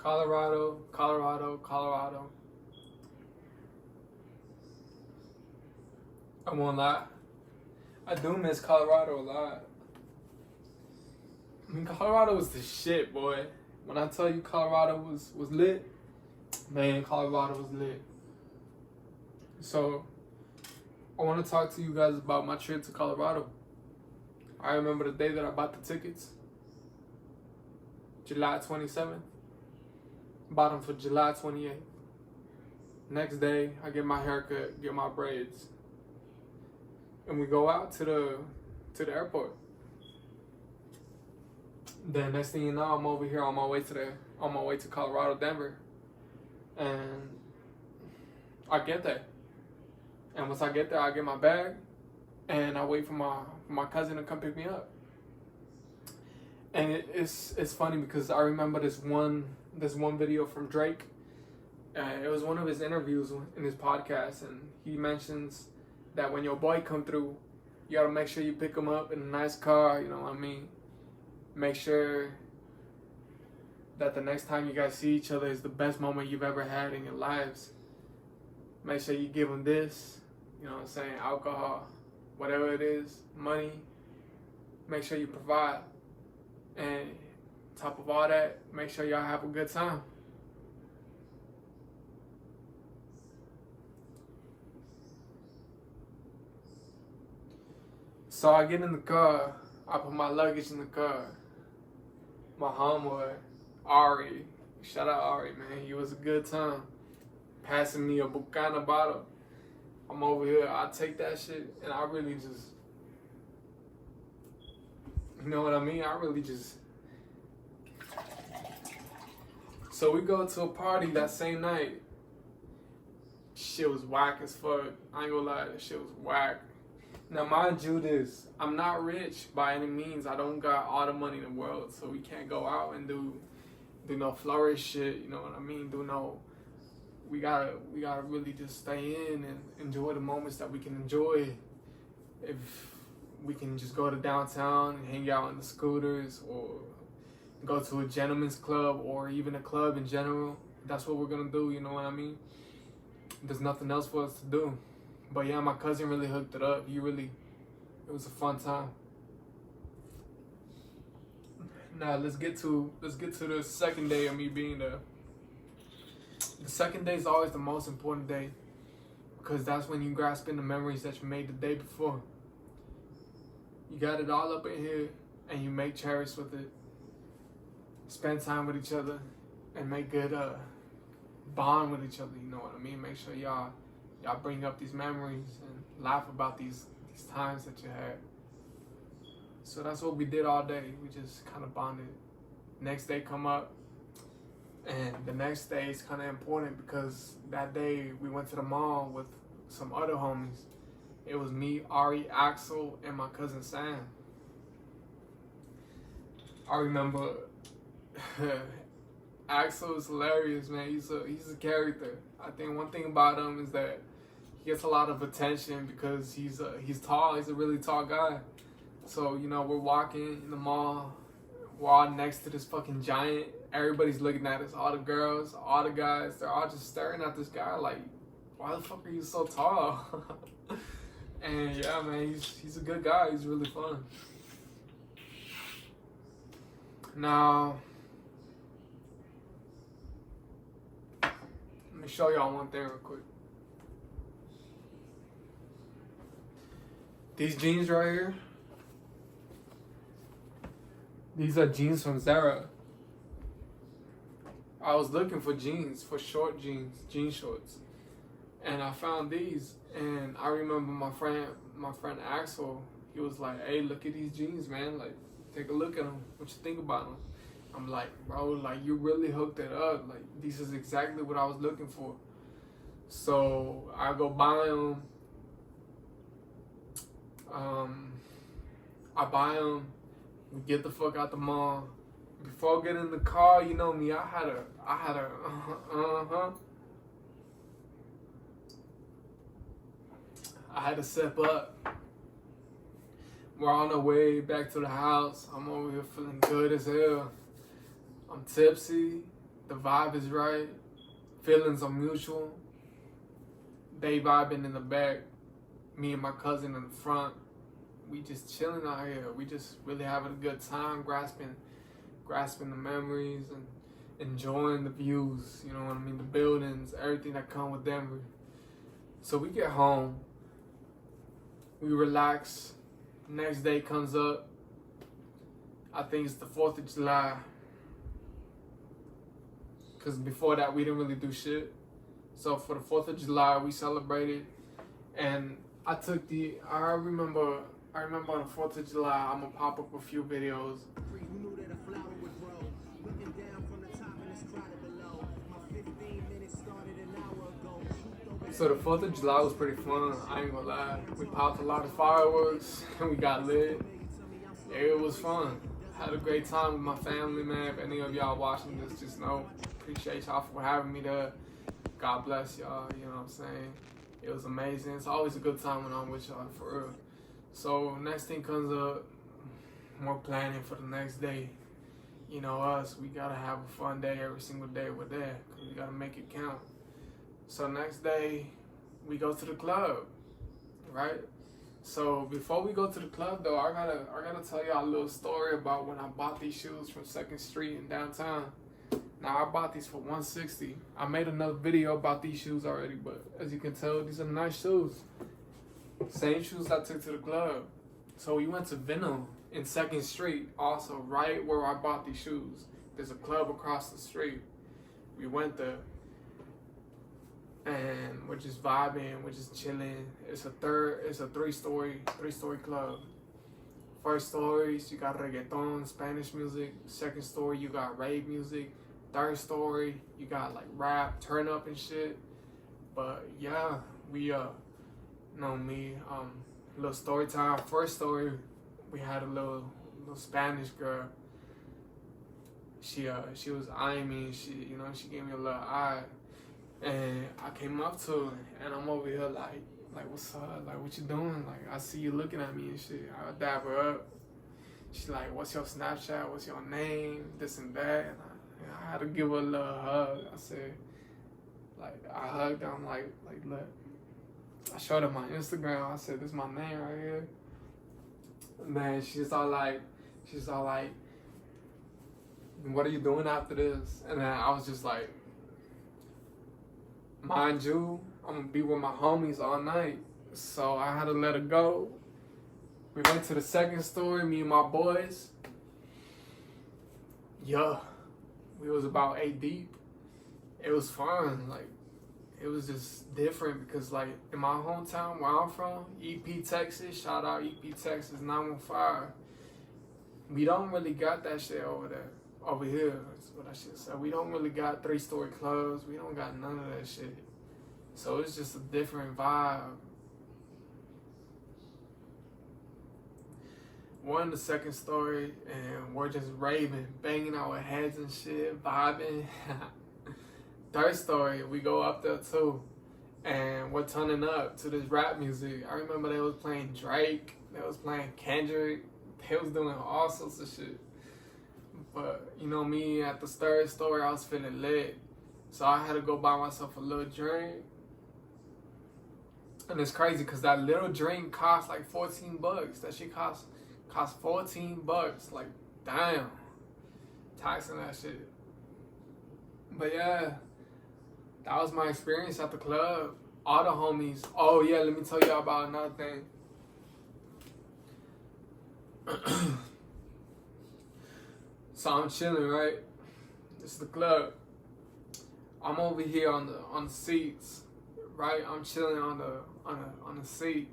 Colorado, Colorado, Colorado. I won't lie. I do miss Colorado a lot. I mean, Colorado was the shit, boy. When I tell you Colorado was lit, man, Colorado was lit. So, I want to talk to you guys about my trip to Colorado. I remember the day that I bought the tickets. July 27th. Bought them for July 28th. Next day, I get my haircut, get my braids. And we go out to the airport. Then next thing you know, I'm over here on my way to Colorado, Denver. And I get there. And once I get there, I get my bag and I wait for my cousin to come pick me up. And it's funny because I remember this one video from Drake. It was one of his interviews in his podcast, and he mentions that when your boy come through, you gotta make sure you pick him up in a nice car, you know what I mean? Make sure that the next time you guys see each other is the best moment you've ever had in your lives. Make sure you give him this, you know what I'm saying, alcohol, whatever it is, money. Make sure you provide. And top of all that, make sure y'all have a good time. So I get in the car, I put my luggage in the car. My homeboy, Ari, shout out Ari, man, he was a good time. Passing me a Bucana bottle. I'm over here, I take that shit, and I really just, you know what I mean? I really just. So we go to a party that same night. Shit was whack as fuck. I ain't gonna lie, that shit was whack. Now mind you this, I'm not rich by any means. I don't got all the money in the world, so we can't go out and do no flourish shit, you know what I mean? We gotta really just stay in and enjoy the moments that we can enjoy. If we can just go to downtown and hang out on the scooters, or go to a gentleman's club, or even a club in general, that's what we're gonna do, you know what I mean? There's nothing else for us to do. But yeah, my cousin really hooked it up. It was a fun time. Now let's get to the second day of me being there. The second day is always the most important day, because that's when you grasping the memories that you made the day before. You got it all up in here, and you make cherish with it. Spend time with each other, and make good bond with each other. You know what I mean? Make sure y'all bring up these memories and laugh about these times that you had. So that's what we did all day. We just kind of bonded. Next day come up, and the next day is kind of important because that day we went to the mall with some other homies. It was me, Ari, Axel, and my cousin Sam. I remember Axel is hilarious, man. He's a character. I think one thing about him is that he gets a lot of attention because he's tall. He's a really tall guy. So, you know, we're walking in the mall. We're all next to this fucking giant. Everybody's looking at us. All the girls, all the guys, they're all just staring at this guy like, why the fuck are you so tall? And yeah, man, he's a good guy. He's really fun. Now, let me show y'all one thing real quick. These jeans right here, these are jeans from Zara. I was looking for jeans, for short jeans, jean shorts, and I found these. And I remember my friend Axel, he was like, "Hey, look at these jeans, man. Like, take a look at them. What you think about them?" I'm like, "Bro, like, you really hooked it up. Like, this is exactly what I was looking for." So I go buy them. I buy them. We get the fuck out the mall. Before I get in the car, you know me, I had a I had to step up. We're on our way back to the house. I'm over here feeling good as hell. I'm tipsy. The vibe is right. Feelings are mutual. They vibing in the back. Me and my cousin in the front. We just chilling out here. We just really having a good time, grasping the memories and enjoying the views. You know what I mean? The buildings, everything that come with Denver. So we get home. We relax. Next day comes up. I think it's the 4th of July. Because before that, we didn't really do shit. So for the 4th of July, we celebrated. And I remember on the 4th of July, I'm going to pop up a few videos. So the 4th of July was pretty fun, I ain't gonna lie. We popped a lot of fireworks and we got lit. It was fun. Had a great time with my family, man. If any of y'all watching this, just know, appreciate y'all for having me there. God bless y'all, you know what I'm saying? It was amazing. It's always a good time when I'm with y'all, for real. So next thing comes up, more planning for the next day. You know us, we gotta have a fun day every single day we're there, because we gotta make it count. So next day, we go to the club, right? So before we go to the club though, I gotta tell y'all a little story about when I bought these shoes from 2nd Street in downtown. Now I bought these for $160. I made another video about these shoes already, but as you can tell, these are nice shoes. Same shoes I took to the club. So we went to Venom in 2nd Street, also right where I bought these shoes. There's a club across the street. We went there. And we're just vibing, we're just chilling. It's a three-story club. First stories, you got reggaeton, Spanish music. Second story, you got rave music. Third story, you got like rap, turn up and shit. But yeah, we little story time. First story, we had a little Spanish girl. She was eyeing me. She gave me a little eye. And I came up to her, and I'm over here like, what's up? Like, what you doing? Like, I see you looking at me and shit. I dab her up. She's like, what's your Snapchat? What's your name? This and that. And I had to give her a little hug. I said, like, I hugged her. I'm like, look. I showed her my Instagram. I said, this is my name right here. And then she's all like, what are you doing after this? And then I was just like, mind you, I'm gonna be with my homies all night. So I had to let her go. We went to the second story, me and my boys. Yeah, we was about 8 deep. It was fun. Like, it was just different because, like, in my hometown where I'm from, EP Texas, shout out EP Texas 915. We don't really got that shit over there. Over here, that's what I should say. We don't really got 3-story clubs. We don't got none of that shit. So it's just a different vibe. We're in the second story and we're just raving, banging our heads and shit, vibing. Third story, we go up there too. And we're turning up to this rap music. I remember they was playing Drake. They was playing Kendrick. They was doing all sorts of shit. But, you know, me at the third story, I was feeling lit. So I had to go buy myself a little drink. And it's crazy because that little drink cost like $14. That shit cost $14. Like, damn. Taxing that shit. But yeah, that was my experience at the club. All the homies. Oh yeah, let me tell y'all about another thing. So I'm chilling, right? This is the club. I'm over here on the seats, right? I'm chilling on the seat,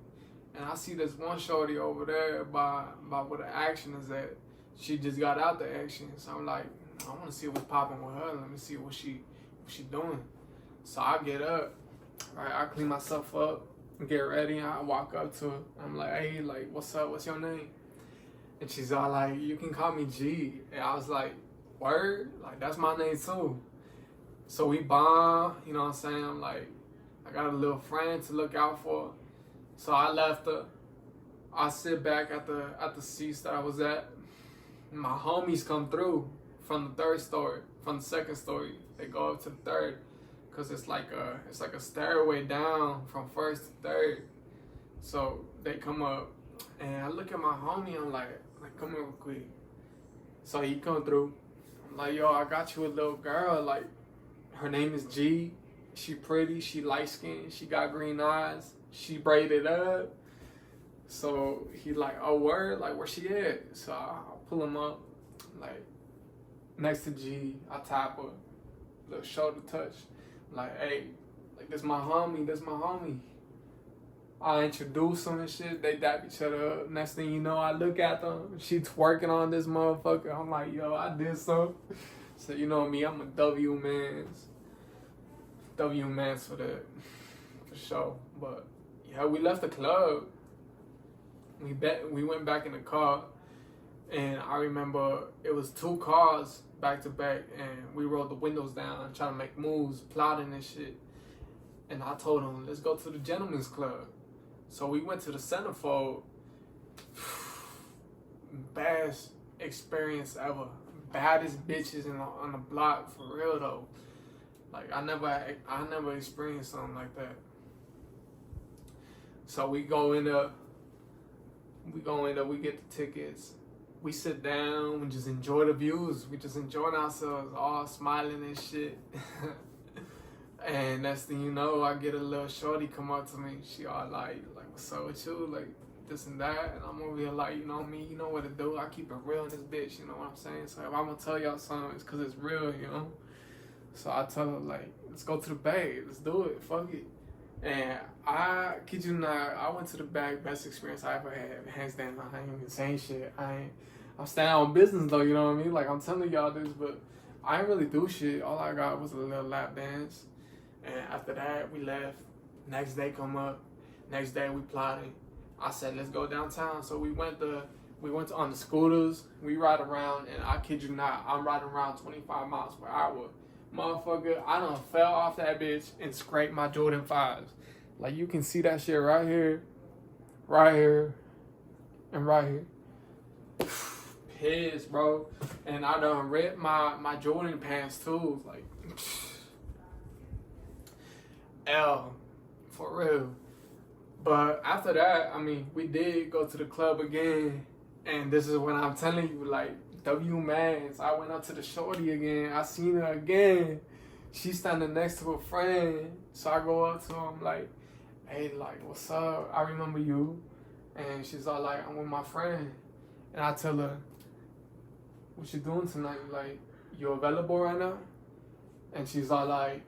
and I see this one shorty over there by where the action is at. She just got out the action, so I'm like, I want to see what's popping with her. Let me see what she doing. So I get up, right? I clean myself up, get ready, and I walk up to her. I'm like, hey, like, what's up? What's your name? And she's all like, you can call me G. And I was like, word? Like, that's my name too. So we bond, you know what I'm saying? I'm like, I got a little friend to look out for. So I left her. I sit back at the seats that I was at. My homies come through from the from the second story. They go up to the third, cause it's like a stairway down from first to third. So they come up, and I look at my homie. I'm like come here real quick. So he come through. I'm like, yo, I got you a little girl. Like, her name is G. She pretty. She light skinned. She got green eyes. She braided up. So he like, oh word, like where she at? So I pull him up, like next to G. I tap her, little shoulder touch. Like, hey, like this my homie. This my homie. I introduce them and shit. They dap each other up. Next thing you know, I look at them. She twerking on this motherfucker. I'm like, yo, I did something. So you know me, I'm a W-mans for that, for sure. But yeah, we left the club. We went back in the car, and I remember it was 2 cars back to back, and we rolled the windows down, trying to make moves, plotting and shit. And I told him, let's go to the gentleman's club. So we went to the Centerfold. Best experience ever. Baddest bitches on the block, for real though. Like I never experienced something like that. So we go in there, we get the tickets, we sit down, we just enjoy the views, we just enjoying ourselves, all smiling and shit. And next thing you know, I get a little shorty come up to me. She all like, what's up with you? Like, this and that. And I'm over here like, you know me, you know what to do. I keep it real in this bitch, you know what I'm saying? So if I'm gonna tell y'all something, it's cause it's real, you know? So I tell her like, let's go to the bag. Let's do it. Fuck it. And I kid you not, I went to the bag, best experience I ever had. Hands down, I ain't even saying shit. I'm staying on business though, you know what I mean? Like I'm telling y'all this, but I ain't really do shit. All I got was a little lap dance. And after that, we left. Next day come up. Next day we plotting. I said, let's go downtown. So we went on the scooters. We ride around, and I kid you not, I'm riding around 25 miles per hour. Motherfucker, I done fell off that bitch and scraped my Jordan 5s. Like you can see that shit right here, and right here. Pissed, bro. And I done ripped my Jordan pants too. Like, L, for real. But after that, I mean, we did go to the club again, and this is when I'm telling you, like, W-mans. I went up to the shorty again. I seen her again. She's standing next to a friend, so I go up to her. I'm like, hey, like, what's up? I remember you. And she's all like, I'm with my friend. And I tell her, what you doing tonight? Like, you available right now? And she's all like,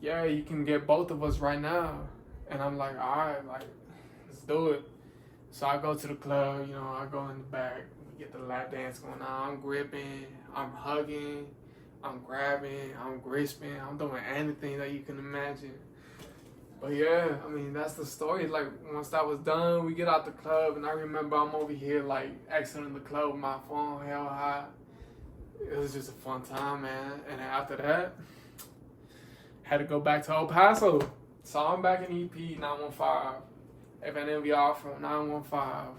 yeah, you can get both of us right now. And I'm like, all right, like, let's do it. So I go to the club, you know, I go in the back, we get the lap dance going on. I'm gripping, I'm hugging, I'm grabbing, I'm grasping, I'm doing anything that you can imagine. But yeah, I mean, that's the story. Like, once that was done, we get out the club, and I remember I'm over here, like, exiting the club with my phone held high. It was just a fun time, man. And then after that, had to go back to El Paso. So I'm back in EP 915. If any of y'all from 915,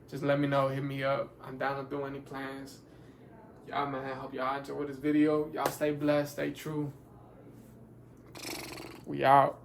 just let me know, hit me up. I'm down to do any plans. Y'all, man, hope y'all enjoy this video. Y'all stay blessed, stay true. We out.